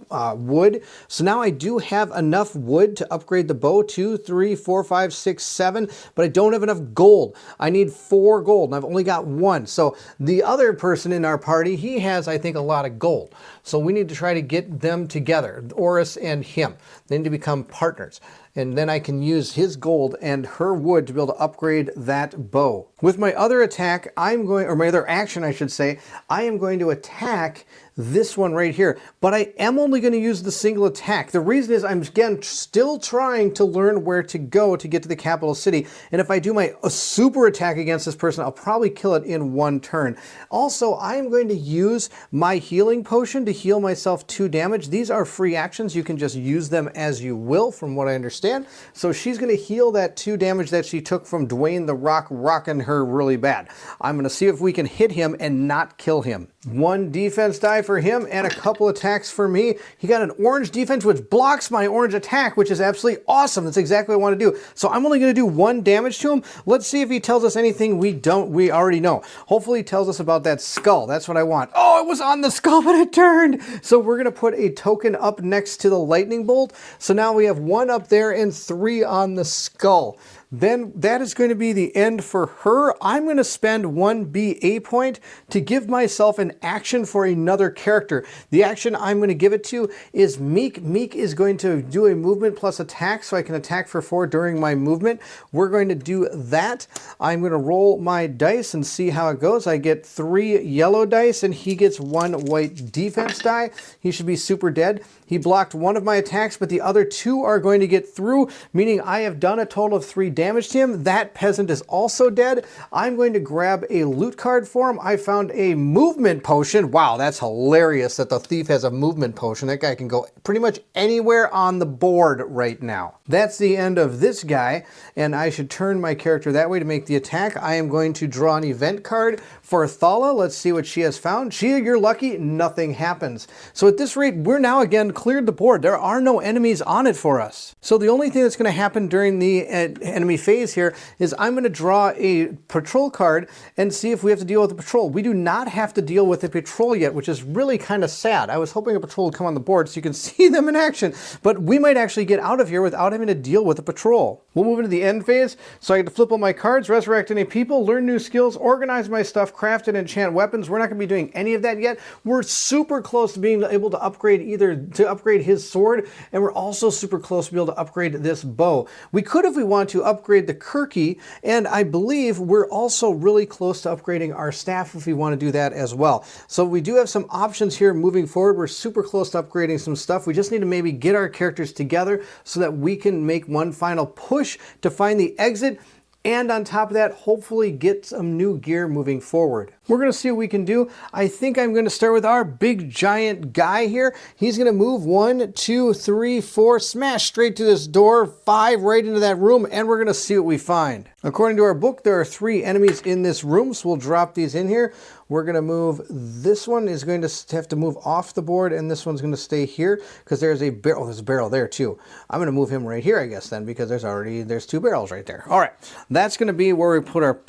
wood. So now I do have enough wood to upgrade the bow. 2, 3, 4, 5, 6, 7. But I don't have enough gold. I need 4 gold, and I've only got 1. So the other person in our party, he has, I think, a lot of gold. So we need to try to get them together, Oris and him. They need to become partners. And then I can use his gold and her wood to be able to upgrade that bow. With my other attack, my other action, I should say, I am going to attack this one right here, but I am only going to use the single attack. The reason is I'm, again, still trying to learn where to go to get to the capital city, and if I do my super attack against this person, I'll probably kill it in 1 turn. Also, I am going to use my healing potion to heal myself 2 damage. These are free actions. You can just use them as you will, from what I understand. So she's going to heal that 2 damage that she took from Dwayne the Rock rocking her really bad. I'm going to see if we can hit him and not kill him. 1 defense die for him and a couple attacks for me. He got an orange defense, which blocks my orange attack, which is absolutely awesome. That's exactly what I want to do. So I'm only going to do 1 damage to him. Let's see if he tells us anything we already know. Hopefully he tells us about that skull. That's what I want. Oh, it was on the skull, but it turned. So we're going to put a token up next to the lightning bolt. So now we have 1 up there and 3 on the skull. Then that is going to be the end for her. I'm going to spend 1 BA point to give myself an action for another character. The action I'm going to give it to is Meek. Meek is going to do a movement plus attack, so I can attack for 4 during my movement. We're going to do that. I'm going to roll my dice and see how it goes. I get 3 yellow dice, and he gets 1 white defense die. He should be super dead. He blocked 1 of my attacks, but the other 2 are going to get through, meaning I have done a total of 3 damage to him. That peasant is also dead. I'm going to grab a loot card for him. I found a movement potion. Wow, that's hilarious that the thief has a movement potion. That guy can go pretty much anywhere on the board right now. That's the end of this guy, and I should turn my character that way to make the attack. I am going to draw an event card for Thala. Let's see what she has found. You're lucky, nothing happens. So at this rate, we're now again cleared the board. There are no enemies on it for us. So the only thing that's going to happen during the enemy phase here is I'm going to draw a patrol card and see if we have to deal with the patrol. We do not have to deal with the patrol yet, which is really kind of sad. I was hoping a patrol would come on the board so you can see them in action, but we might actually get out of here without having to deal with the patrol. We'll move into the end phase, so I get to flip all my cards, resurrect any people, learn new skills, organize my stuff, craft and enchant weapons. We're not going to be doing any of that yet. We're super close to being able to upgrade his sword, and we're also super close to be able to upgrade this bow. We could, if we want to, upgrade the Kirky, and I believe we're also really close to upgrading our staff if we want to do that as well. So we do have some options here moving forward. We're super close to upgrading some stuff. We just need to maybe get our characters together so that we can make one final push to find the exit, and on top of that, hopefully get some new gear moving forward. We're going to see what we can do. I think I'm going to start with our big giant guy here. He's going to move 1, 2, 3, 4, smash straight to this door, 5 right into that room, and we're going to see what we find. According to our book, there are 3 enemies in this room, so we'll drop these in here. We're going to move, this one is going to have to move off the board, and this one's going to stay here because there's a barrel. There's a barrel there too. I'm going to move him right here, I guess, then, because there's 2 barrels right there. All right, that's going to be where we put our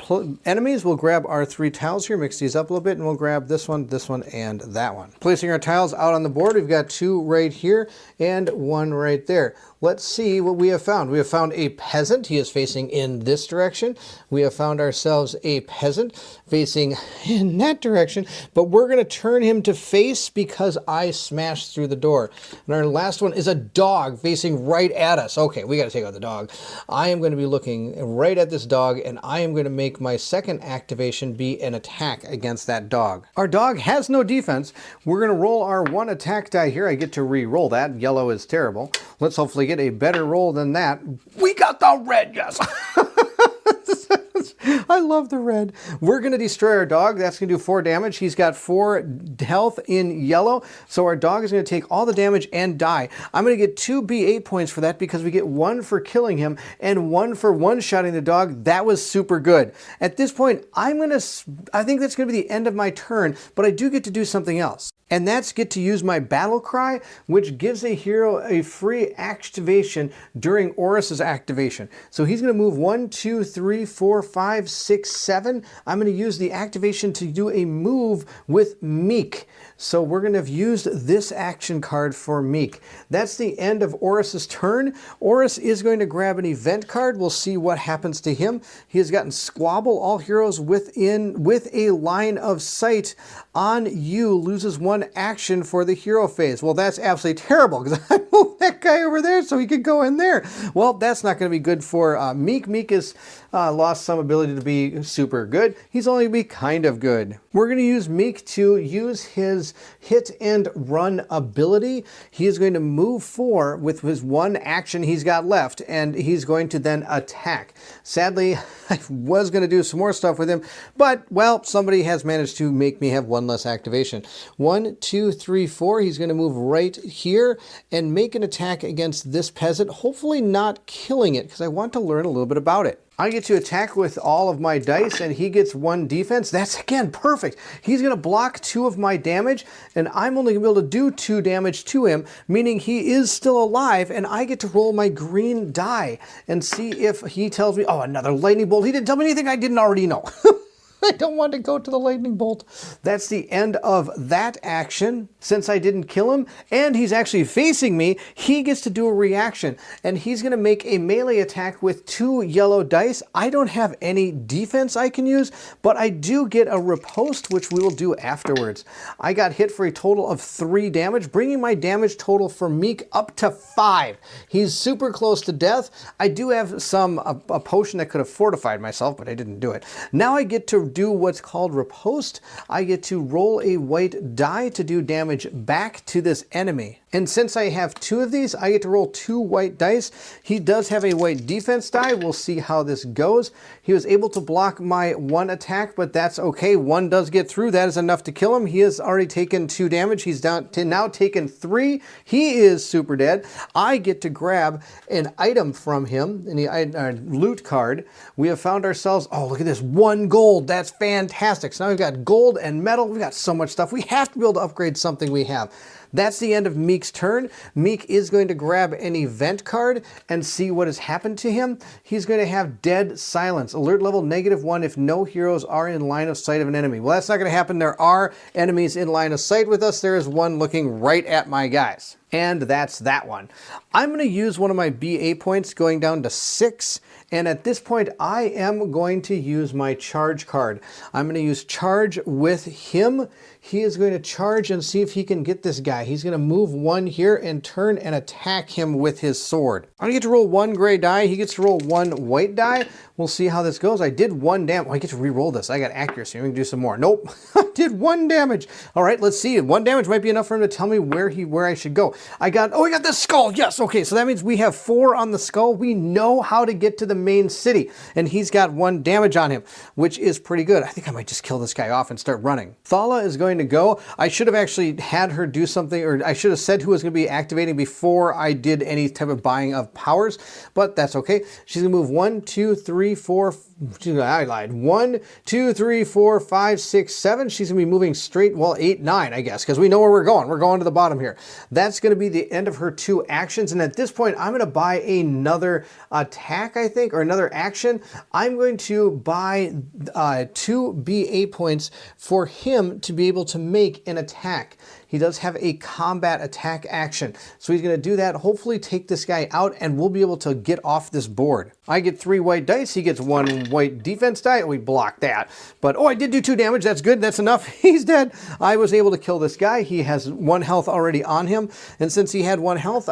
enemies. We'll grab our 3 tiles here, mix these up a little bit, and we'll grab this one, and that one. Placing our tiles out on the board, we've got 2 right here and 1 right there. Let's see what we have found. We have found a peasant. He is facing in this direction. We have found ourselves a peasant facing in that direction, but we're going to turn him to face because I smashed through the door. And our last one is a dog facing right at us. Okay, we got to take out the dog. I am going to be looking right at this dog, and I am going to make my second activation be an attack against that dog. Our dog has no defense. We're going to roll our 1 attack die here. I get to re-roll that. Yellow is terrible. Let's hopefully get a better roll than that. We got the red, yes. I love the red. We're going to destroy our dog. That's going to do 4 damage. He's got 4 health in yellow, so our dog is going to take all the damage and die. I'm going to get 2 B8 points for that because we get 1 for killing him and 1 for one-shotting the dog. That was super good. At this point, I think that's going to be the end of my turn, but I do get to do something else. And that's get to use my battle cry, which gives a hero a free activation during Oris's activation. So he's going to move 1, 2, 3, 4, 5, 6, 7. I'm going to use the activation to do a move with Meek. So we're going to have used this action card for Meek. That's the end of Oris's turn. Oris is going to grab an event card. We'll see what happens to him. He has gotten Squabble. All heroes with a line of sight on you loses 1 action for the hero phase. Well, that's absolutely terrible because I moved that guy over there so he could go in there. Well, that's not going to be good for Meek. Meek has lost some ability to be super good. He's only going to be kind of good. We're going to use Meek to use his hit and run ability. He is going to move 4 with his 1 action he's got left, and he's going to then attack. Sadly, I was going to do some more stuff with him, but, well, somebody has managed to make me have 1 less activation. 1, 2, 3, 4. He's going to move right here and make an attack against this peasant, hopefully not killing it, because I want to learn a little bit about it. I get to attack with all of my dice, and he gets 1 defense. That's, again, perfect. He's going to block 2 of my damage, and I'm only going to be able to do 2 damage to him, meaning he is still alive, and I get to roll my green die and see if he tells me, oh, another lightning bolt. He didn't tell me anything I didn't already know. I don't want to go to the lightning bolt. That's the end of that action. Since I didn't kill him, and he's actually facing me, he gets to do a reaction, and he's going to make a melee attack with 2 yellow dice. I don't have any defense I can use, but I do get a riposte, which we will do afterwards. I got hit for a total of 3 damage, bringing my damage total for Meek up to 5. He's super close to death. I do have a potion that could have fortified myself, but I didn't do it. Now I get to do what's called riposte. I get to roll a white die to do damage back to this enemy. And since I have 2 of these, I get to roll 2 white dice. He does have a white defense die. We'll see how this goes. He was able to block my 1 attack, but that's okay. 1 does get through. That is enough to kill him. He has already taken 2 damage. He's down to now taken 3. He is super dead. I get to grab an item from him, a loot card. We have found ourselves, oh, look at this, 1 gold. That's fantastic. So now we've got gold and metal. We've got so much stuff. We have to be able to upgrade something we have. That's the end of Meek's turn. Meek is going to grab an event card and see what has happened to him. He's going to have Dead Silence. Alert level -1 if no heroes are in line of sight of an enemy. Well, that's not going to happen. There are enemies in line of sight with us. There is one looking right at my guys. And that's that one. I'm going to use one of my BA points going down to 6. And at this point, I am going to use my charge card. I'm going to use charge with him. He is going to charge and see if he can get this guy. He's going to move 1 here and turn and attack him with his sword. I'm going to get to roll 1 gray die. He gets to roll 1 white die. We'll see how this goes. I did 1 damage. Oh, I get to re-roll this. I got accuracy. I'm going to do some more. Nope. I did 1 damage. All right, let's see. 1 damage might be enough for him to tell me where I should go. I got this skull. Yes. Okay. So that means we have 4 on the skull. We know how to get to the main city. And he's got 1 damage on him, which is pretty good. I think I might just kill this guy off and start running. Thala is going to go. I should have actually had her do something, or I should have said who was going to be activating before I did any type of buying of powers, but that's okay. She's going to move 1, 2, 3, 4, I lied. 1, 2, 3, 4, 5, 6, 7. She's he's going to be moving straight, well, 8, 9, I guess, because we know where we're going. We're going to the bottom here. That's going to be the end of her 2 actions. And at this point, I'm going to buy another attack, I think, or another action. I'm going to buy 2 BA points for him to be able to make an attack. He does have a combat attack action. So he's going to do that, hopefully take this guy out, and we'll be able to get off this board. I get 3 white dice. He gets 1 white defense die. We blocked that. But, oh, I did do 2 damage. That's good. That's enough. He's dead. I was able to kill this guy. He has 1 health already on him. And since he had 1 health,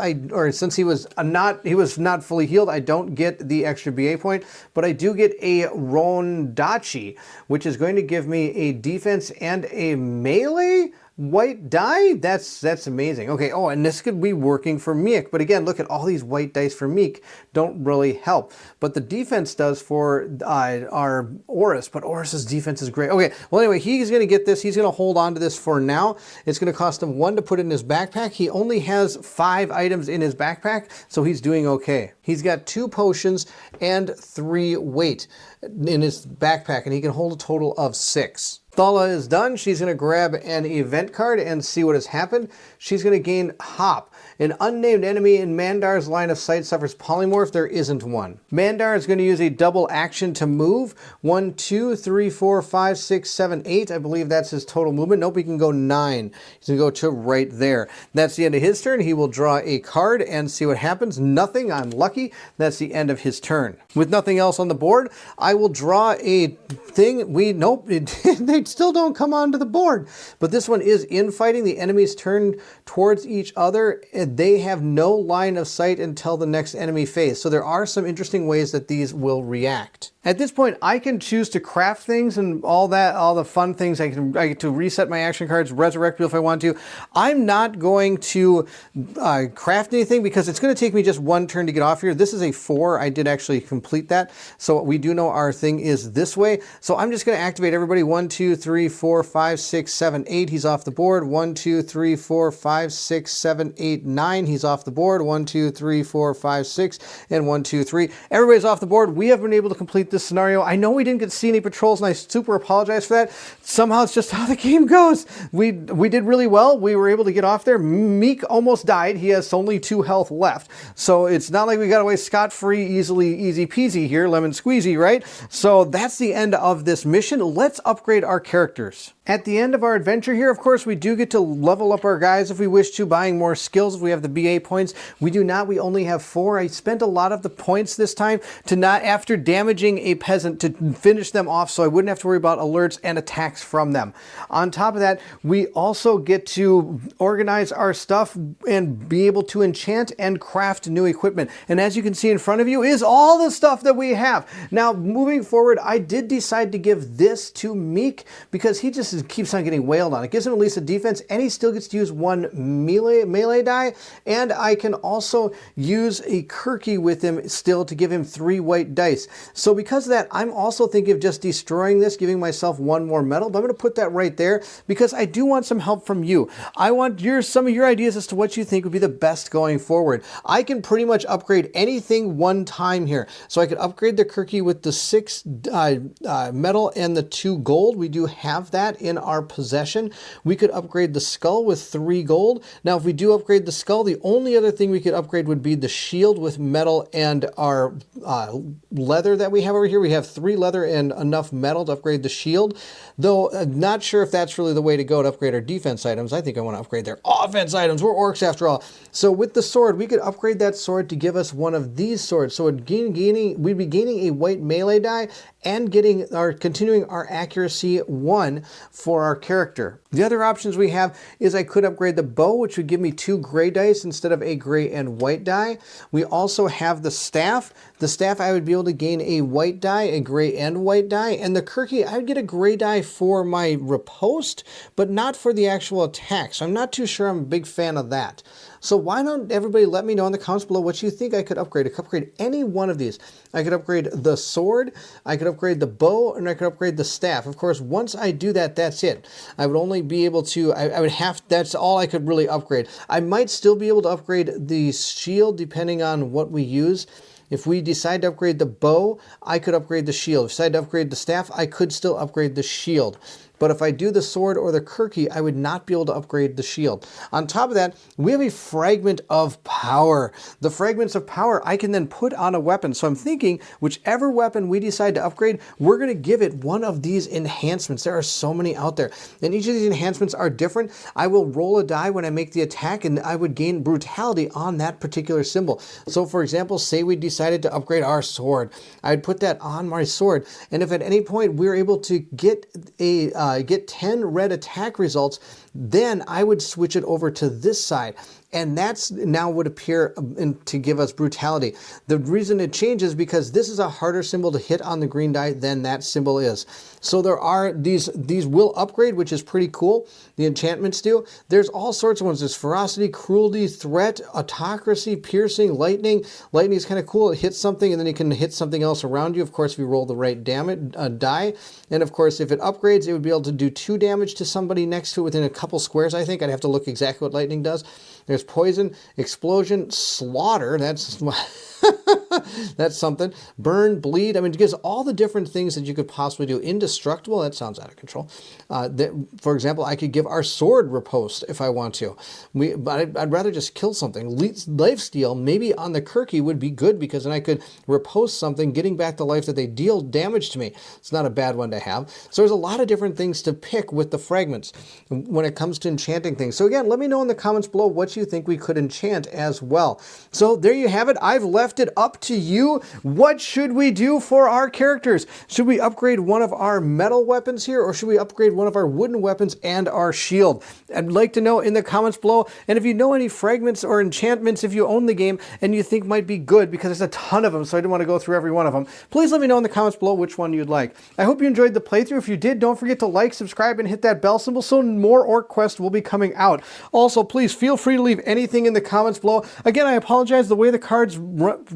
since he was not fully healed, I don't get the extra BA point, but I do get a Rondachi, which is going to give me a defense and a melee white die? That's amazing. Okay, oh, and this could be working for Miek, but again, look at all these white dice for Miek. Don't really help. But the defense does for our Oris, but Oris's defense is great. Okay, well anyway, he's going to get this. He's going to hold on to this for now. It's going to cost him 1 to put in his backpack. He only has 5 items in his backpack, so he's doing okay. He's got 2 potions and 3 weight in his backpack, and he can hold a total of 6. Thala is done. She's going to grab an event card and see what has happened. She's going to gain Hop. An unnamed enemy in Mandar's line of sight suffers polymorph. There isn't one. Mandar is going to use a double action to move. 1, 2, 3, 4, 5, 6, 7, 8. I believe that's his total movement. Nope, he can go 9. He's going to go to right there. That's the end of his turn. He will draw a card and see what happens. Nothing. I'm lucky. That's the end of his turn. With nothing else on the board, I will draw a thing. Nope, they still don't come onto the board. But this one is infighting. The enemies turn towards each other. They have no line of sight until the next enemy phase. So there are some interesting ways that these will react. At this point, I can choose to craft things and all the fun things. I get to reset my action cards, resurrect people if I want to. I'm not going to craft anything because it's going to take me just 1 turn to get off here. This is a 4. I did actually complete that. So we do know our thing is this way. So I'm just going to activate everybody. 1, 2, 3, 4, 5, 6, 7, 8. He's off the board. 1, 2, 3, 4, 5, 6, 7, 8, 9. He's off the board. 1, 2, 3, 4, 5, 6, and 1, 2, 3. Everybody's off the board. We have been able to complete this scenario. I know we didn't get to see any patrols, and I super apologize for that. Somehow it's just how the game goes. We did really well. We were able to get off there. Meek almost died. He has only 2 health left. So it's not like we got away scot-free, easy peasy here, lemon squeezy, right? So that's the end of this mission. Let's upgrade our characters. At the end of our adventure here, of course, we do get to level up our guys if we wish to, buying more skills if we have the BA points. We do not. We only have 4. I spent a lot of the points this time to not, after damaging a peasant, to finish them off so I wouldn't have to worry about alerts and attacks from them. On top of that, we also get to organize our stuff and be able to enchant and craft new equipment. And as you can see in front of you is all the stuff that we have. Now, moving forward, I did decide to give this to Meek because he just keeps on getting wailed on. It gives him at least a defense, and he still gets to use 1 melee die, and I can also use a Kirky with him still to give him 3 white dice. So because of that, I'm also thinking of just destroying this, giving myself 1 more medal, but I'm going to put that right there because I do want some help from you. I want some of your ideas as to what you think would be the best going forward. I can pretty much upgrade anything 1 time here. So I could upgrade the Kirky with the 6 metal and the 2 gold. We do have that in our possession. We could upgrade the skull with 3 gold. Now, if we do upgrade the skull, the only other thing we could upgrade would be the shield with metal and our leather that we have over here. We have 3 leather and enough metal to upgrade the shield, though I'm not sure if that's really the way to go to upgrade our defense items. I think I want to upgrade their offense items. We're orcs after all. So with the sword, we could upgrade that sword to give us one of these swords. So we'd be gaining a white melee die and continuing our accuracy 1 for our character. The other options we have is I could upgrade the bow, which would give me 2 gray dice instead of a gray and white die. We also have the staff. The staff, I would be able to gain a white die, a gray and white die, and the Kirky, I would get a gray die for my riposte, but not for the actual attack. So I'm not too sure I'm a big fan of that. So why don't everybody let me know in the comments below what you think I could upgrade. I could upgrade any one of these. I could upgrade the sword, I could upgrade the bow, and I could upgrade the staff. Of course, once I do that, that's it. I would only be able to, that's all I could really upgrade. I might still be able to upgrade the shield depending on what we use. If we decide to upgrade the bow, I could upgrade the shield. If we decide to upgrade the staff, I could still upgrade the shield. but if I do the sword or the Kirky, I would not be able to upgrade the shield. On top of that, we have a fragment of power. The fragments of power I can then put on a weapon. So I'm thinking whichever weapon we decide to upgrade, we're going to give it one of these enhancements. There are so many out there, and each of these enhancements are different. I will roll a die when I make the attack, and I would gain brutality on that particular symbol. So for example, say we decided to upgrade our sword. I'd put that on my sword, and if at any point we're able to get 10 red attack results, then I would switch it over to this side. And that's now would appear to give us brutality. The reason it changes because this is a harder symbol to hit on the green die than that symbol is. So there are these will upgrade, which is pretty cool. The enchantments do. There's all sorts of ones. There's ferocity, cruelty, threat, autocracy, piercing, lightning. Lightning is kind of cool. It hits something and then it can hit something else around you. Of course, if you roll the right die. And of course, if it upgrades, it would be able to do 2 damage to somebody next to it within a couple squares, I think. I'd have to look exactly what lightning does. There's poison, explosion, slaughter. That's that's something. Burn, bleed. I mean, it gives all the different things that you could possibly do. Indestructible. That sounds out of control. For example, I could give our sword riposte if I want to. But I'd rather just kill something. Lifesteal, maybe on the Kirky would be good because then I could riposte something, getting back the life that they deal damage to me. It's not a bad one to have. So there's a lot of different things to pick with the fragments when it comes to enchanting things. So again, let me know in the comments below what you think we could enchant as well. So there you have it. I've left it up to you. What should we do for our characters? Should we upgrade one of our metal weapons here, or should we upgrade one of our wooden weapons and our shield? I'd like to know in the comments below. And if you know any fragments or enchantments, if you own the game and you think might be good, because there's a ton of them, so I didn't want to go through every one of them, please let me know in the comments below which one you'd like. I hope you enjoyed the playthrough. If you did, don't forget to like, subscribe, and hit that bell symbol so more OrcQuest will be coming out. Also, please feel free to leave anything in the comments below. Again, I apologize. The way the cards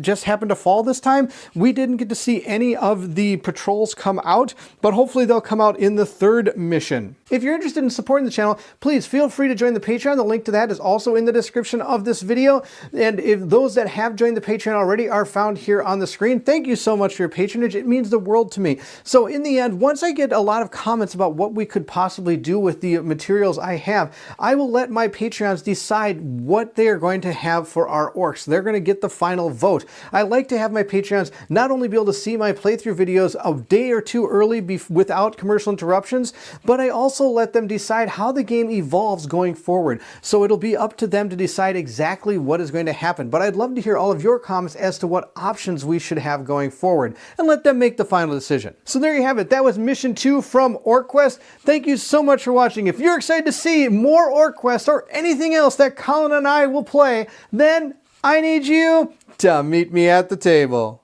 just happened to fall this time, we didn't get to see any of the patrols come out, but hopefully they'll come out in the 3rd mission. If you're interested in supporting the channel, please feel free to join the Patreon. The link to that is also in the description of this video. And if those that have joined the Patreon already are found here on the screen, thank you so much for your patronage. It means the world to me. So in the end, once I get a lot of comments about what we could possibly do with the materials I have, I will let my Patreons decide what they are going to have for our orcs. They're going to get the final vote. I like to have my Patreons not only be able to see my playthrough videos a day or two early without commercial interruptions, but I also let them decide how the game evolves going forward. So it'll be up to them to decide exactly what is going to happen. But I'd love to hear all of your comments as to what options we should have going forward, and let them make the final decision. So there you have it. That was Mission 2 from OrcQuest. Thank you so much for watching. If you're excited to see more OrcQuest or anything else that Colin and I will play, then I need you to meet me at the table.